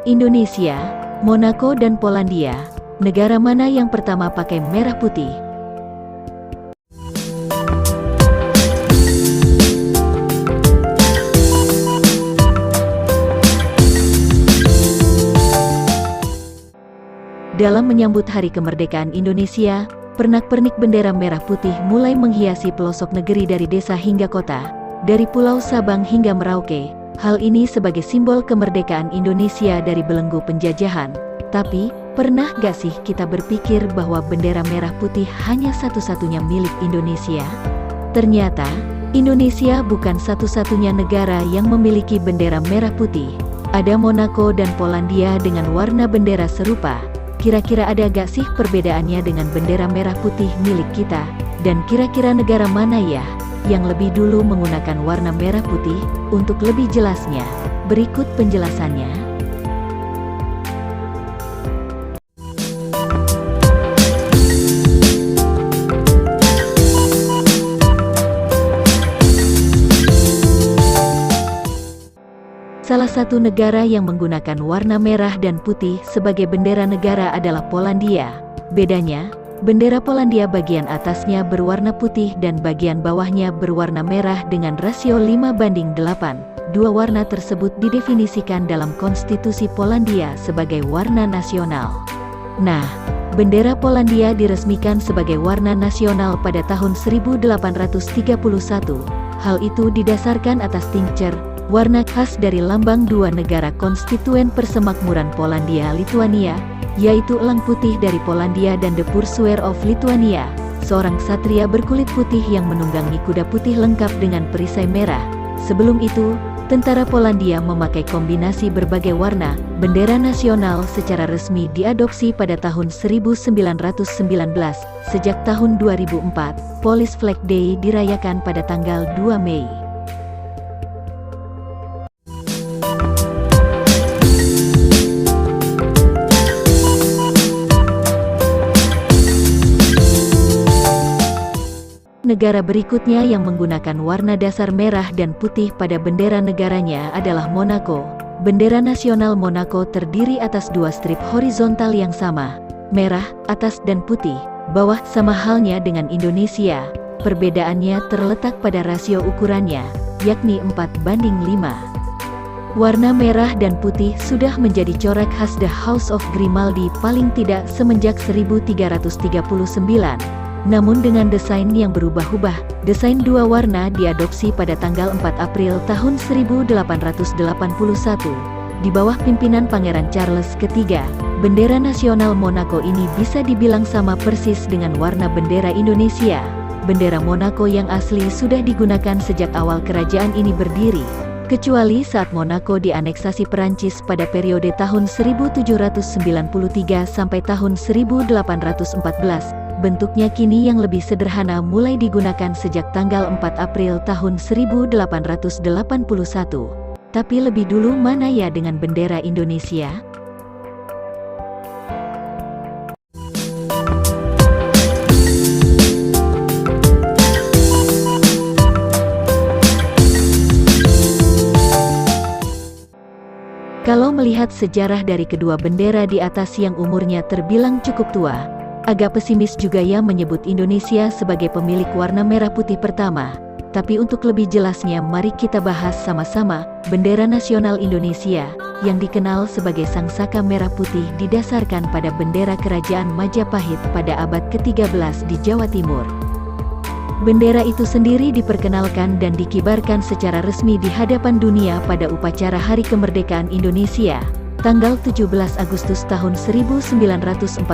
Indonesia, Monaco dan Polandia. Negara mana yang pertama pakai merah putih? Dalam menyambut Hari Kemerdekaan Indonesia, pernak-pernik bendera merah putih mulai menghiasi pelosok negeri dari desa hingga kota, dari Pulau Sabang hingga Merauke. Hal ini sebagai simbol kemerdekaan Indonesia dari belenggu penjajahan. Tapi, pernah gak sih kita berpikir bahwa bendera merah putih hanya satu-satunya milik Indonesia? Ternyata, Indonesia bukan satu-satunya negara yang memiliki bendera merah putih. Ada Monaco dan Polandia dengan warna bendera serupa. Kira-kira ada gak sih perbedaannya dengan bendera merah putih milik kita? Dan kira-kira negara mana ya yang lebih dulu menggunakan warna merah putih? Untuk lebih jelasnya, berikut penjelasannya. Salah satu negara yang menggunakan warna merah dan putih sebagai bendera negara adalah Polandia. Bedanya, bendera Polandia bagian atasnya berwarna putih dan bagian bawahnya berwarna merah dengan rasio 5:8. Dua warna tersebut didefinisikan dalam konstitusi Polandia sebagai warna nasional. Nah, bendera Polandia diresmikan sebagai warna nasional pada tahun 1831. Hal itu didasarkan atas tincture, warna khas dari lambang dua negara konstituen persemakmuran Polandia-Lituania, yaitu elang putih dari Polandia dan The Pursuer of Lithuania, seorang satria berkulit putih yang menunggangi kuda putih lengkap dengan perisai merah. Sebelum itu, tentara Polandia memakai kombinasi berbagai warna. Bendera nasional secara resmi diadopsi pada tahun 1919. Sejak tahun 2004, Polish Flag Day dirayakan pada tanggal 2 Mei. Negara berikutnya yang menggunakan warna dasar merah dan putih pada bendera negaranya adalah Monaco. Bendera nasional Monaco terdiri atas dua strip horizontal yang sama, merah, atas dan putih, bawah. Sama halnya dengan Indonesia, perbedaannya terletak pada rasio ukurannya, yakni 4:5. Warna merah dan putih sudah menjadi corak khas The House of Grimaldi paling tidak semenjak 1339. Namun dengan desain yang berubah-ubah, desain dua warna diadopsi pada tanggal 4 April tahun 1881. Di bawah pimpinan Pangeran Charles III, bendera nasional Monaco ini bisa dibilang sama persis dengan warna bendera Indonesia. Bendera Monaco yang asli sudah digunakan sejak awal kerajaan ini berdiri, kecuali saat Monaco dianeksasi Perancis pada periode tahun 1793 sampai tahun 1814. Bentuknya kini yang lebih sederhana mulai digunakan sejak tanggal 4 April tahun 1881. Tapi lebih dulu mana ya dengan bendera Indonesia? Kalau melihat sejarah dari kedua bendera di atas yang umurnya terbilang cukup tua, agak pesimis juga ya menyebut Indonesia sebagai pemilik warna merah putih pertama. Tapi untuk lebih jelasnya mari kita bahas sama-sama. Bendera nasional Indonesia, yang dikenal sebagai Sang Saka Merah Putih, didasarkan pada bendera Kerajaan Majapahit pada abad ke-13 di Jawa Timur. Bendera itu sendiri diperkenalkan dan dikibarkan secara resmi di hadapan dunia pada upacara Hari Kemerdekaan Indonesia, tanggal 17 Agustus tahun 1945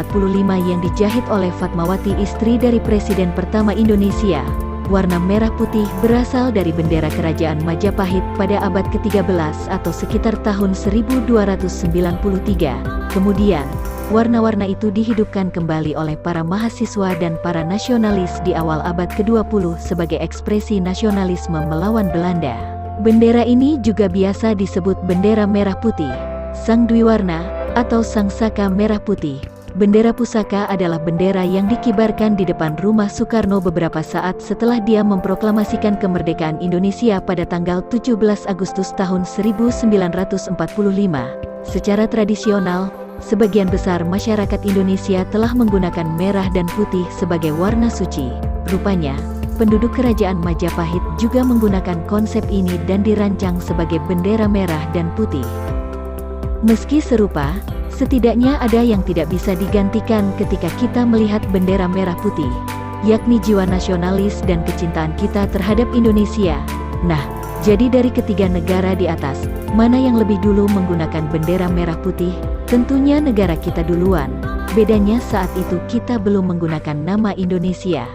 yang dijahit oleh Fatmawati, istri dari Presiden pertama Indonesia. Warna merah putih berasal dari bendera Kerajaan Majapahit pada abad ke-13 atau sekitar tahun 1293. Kemudian, warna-warna itu dihidupkan kembali oleh para mahasiswa dan para nasionalis di awal abad ke-20 sebagai ekspresi nasionalisme melawan Belanda. Bendera ini juga biasa disebut bendera merah putih, Sang Dwiwarna, atau Sang Saka Merah Putih. Bendera pusaka adalah bendera yang dikibarkan di depan rumah Soekarno beberapa saat setelah dia memproklamasikan kemerdekaan Indonesia pada tanggal 17 Agustus tahun 1945. Secara tradisional, sebagian besar masyarakat Indonesia telah menggunakan merah dan putih sebagai warna suci. Rupanya, penduduk kerajaan Majapahit juga menggunakan konsep ini dan dirancang sebagai bendera merah dan putih. Meski serupa, setidaknya ada yang tidak bisa digantikan ketika kita melihat bendera merah putih, yakni jiwa nasionalis dan kecintaan kita terhadap Indonesia. Nah, jadi dari ketiga negara di atas, mana yang lebih dulu menggunakan bendera merah putih? Tentunya negara kita duluan. Bedanya saat itu kita belum menggunakan nama Indonesia.